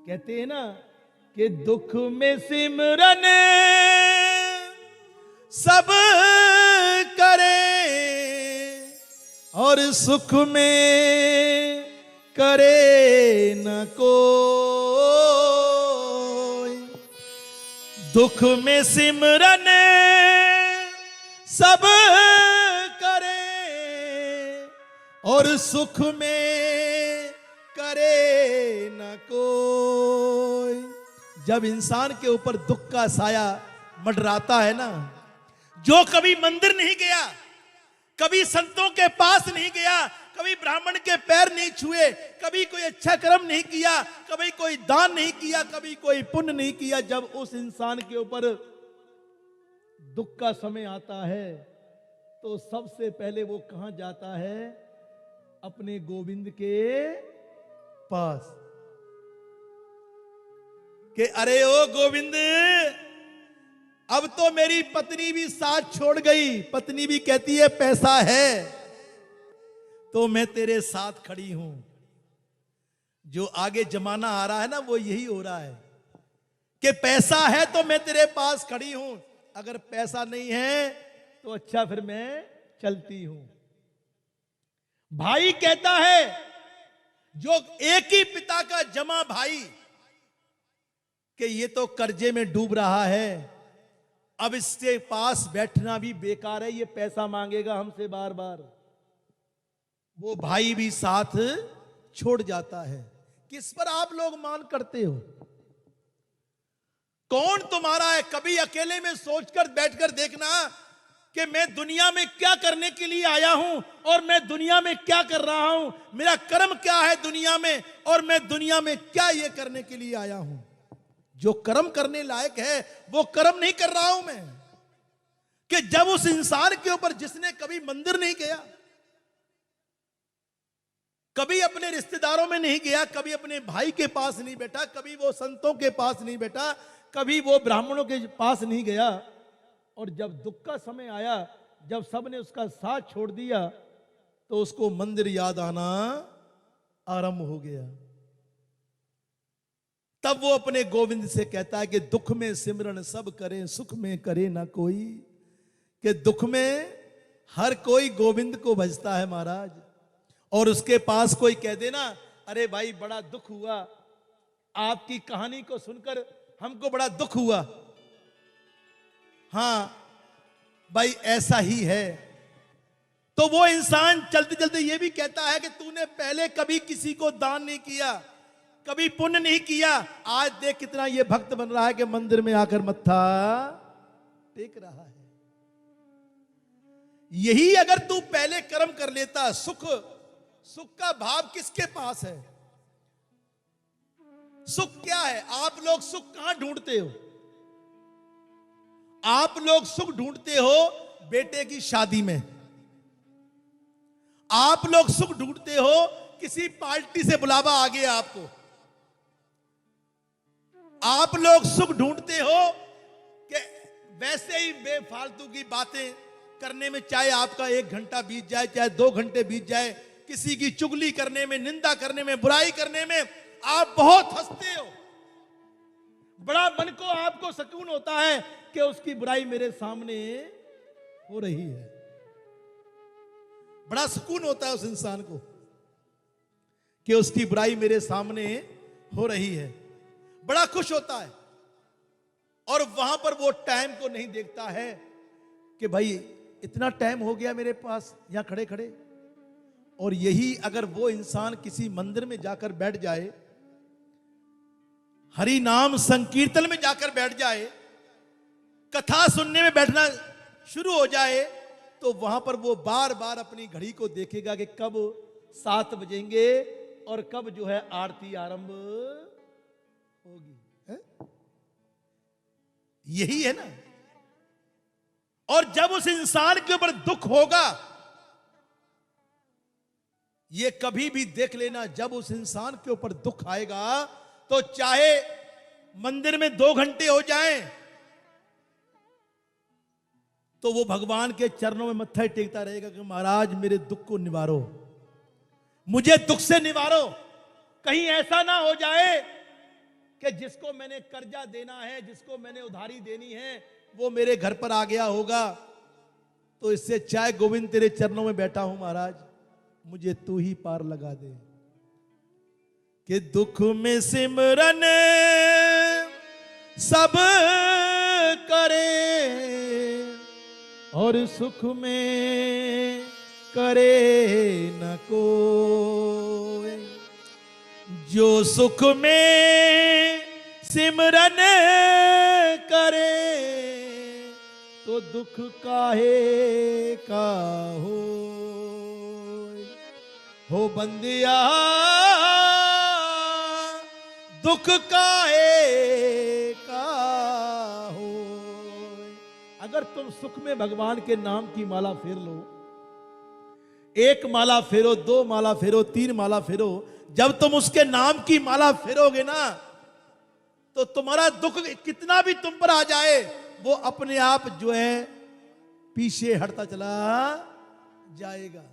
कहते हैं ना कि दुख में सिमरन सब करे और सुख में करे न कोई। दुख में सिमरन सब करे और सुख में करे न कोई। जब इंसान के ऊपर दुख का साया मंडराता है ना, जो कभी मंदिर नहीं गया, कभी संतों के पास नहीं गया, कभी ब्राह्मण के पैर नहीं छुए, कभी कोई अच्छा कर्म नहीं किया, कभी कोई दान नहीं किया, कभी कोई पुण्य नहीं किया, जब उस इंसान के ऊपर दुख का समय आता है तो सबसे पहले वो कहां जाता है? अपने गोविंद के पास। कि अरे ओ गोविंद, अब तो मेरी पत्नी भी साथ छोड़ गई। पत्नी भी कहती है पैसा है तो मैं तेरे साथ खड़ी हूं। जो आगे जमाना आ रहा है ना, वो यही हो रहा है कि पैसा है तो मैं तेरे पास खड़ी हूं, अगर पैसा नहीं है तो अच्छा फिर मैं चलती हूं। भाई कहता है, जो एक ही पिता का जमा भाई, कि ये तो कर्जे में डूब रहा है, अब इसके पास बैठना भी बेकार है, ये पैसा मांगेगा हमसे बार बार। वो भाई भी साथ छोड़ जाता है। किस पर आप लोग मान करते हो? कौन तुम्हारा है? कभी अकेले में सोचकर बैठकर देखना कि मैं दुनिया में क्या करने के लिए आया हूं और मैं दुनिया में क्या कर रहा हूं, मेरा कर्म क्या है दुनिया में और मैं दुनिया में क्या ये करने के लिए आया हूं। जो कर्म करने लायक है वो कर्म नहीं कर रहा हूं मैं। कि जब उस इंसान के ऊपर, जिसने कभी मंदिर नहीं गया, कभी अपने रिश्तेदारों में नहीं गया, कभी अपने भाई के पास नहीं बैठा, कभी वो संतों के पास नहीं बैठा, कभी वो ब्राह्मणों के पास नहीं गया, और जब दुख का समय आया, जब सबने उसका साथ छोड़ दिया, तो उसको मंदिर याद आना आरंभ हो गया। तब वो अपने गोविंद से कहता है कि दुख में सिमरन सब करे, सुख में करे ना कोई। कि दुख में हर कोई गोविंद को भजता है महाराज, और उसके पास कोई कह देना, अरे भाई बड़ा दुख हुआ, आपकी कहानी को सुनकर हमको बड़ा दुख हुआ, हां भाई ऐसा ही है, तो वो इंसान चलते चलते ये भी कहता है कि तूने पहले कभी किसी को दान नहीं किया, कभी पुण्य नहीं किया, आज देख कितना ये भक्त बन रहा है कि मंदिर में आकर मत्था टेक रहा है। यही अगर तू पहले कर्म कर लेता, सुख का भाव किसके पास है? सुख क्या है? आप लोग सुख कहां ढूंढते हो? आप लोग सुख ढूंढते हो बेटे की शादी में, आप लोग सुख ढूंढते हो किसी पार्टी से बुलावा आ गया आपको, आप लोग सुख ढूंढते हो कि वैसे ही बेफालतू की बातें करने में, चाहे आपका 1 घंटा बीत जाए, चाहे 2 घंटे बीत जाए, किसी की चुगली करने में, निंदा करने में, बुराई करने में आप बहुत हंसते हो। बड़ा मन को आपको सुकून होता है कि उसकी बुराई मेरे सामने हो रही है। बड़ा सुकून होता है उस इंसान को कि उसकी बुराई मेरे सामने हो रही है, बड़ा खुश होता है। और वहां पर वो टाइम को नहीं देखता है कि भाई इतना टाइम हो गया मेरे पास यहां खड़े खड़े। और यही अगर वो इंसान किसी मंदिर में जाकर बैठ जाए, हरि नाम संकीर्तन में जाकर बैठ जाए, कथा सुनने में बैठना शुरू हो जाए, तो वहां पर वो बार बार अपनी घड़ी को देखेगा कि कब 7 बजेंगे और कब जो है आरती आरंभ होगी है? यही है ना। और जब उस इंसान के ऊपर दुख होगा, ये कभी भी देख लेना, जब उस इंसान के ऊपर दुख आएगा तो चाहे मंदिर में 2 घंटे हो जाएं, तो वो भगवान के चरणों में मत्था टेकता रहेगा कि महाराज मेरे दुख को निवारो, मुझे दुख से निवारो। कहीं ऐसा ना हो जाए कि जिसको मैंने कर्जा देना है, जिसको मैंने उधारी देनी है, वो मेरे घर पर आ गया होगा। तो इससे अच्छा है गोविंद तेरे चरणों में बैठा हूं महाराज, मुझे तू ही पार लगा दे। कि दुख में सिमरन सब करे और सुख में करे न कोई। जो सुख में सिमरन करे तो दुख काहे का हो बंदिया, दुख काहे का हो। अगर तुम सुख में भगवान के नाम की माला फेर लो, एक माला फेरो, दो माला फेरो, तीन माला फेरो, जब तुम उसके नाम की माला फेरोगे ना, तो तुम्हारा दुख कितना भी तुम पर आ जाए वो अपने आप जो है पीछे हटता चला जाएगा।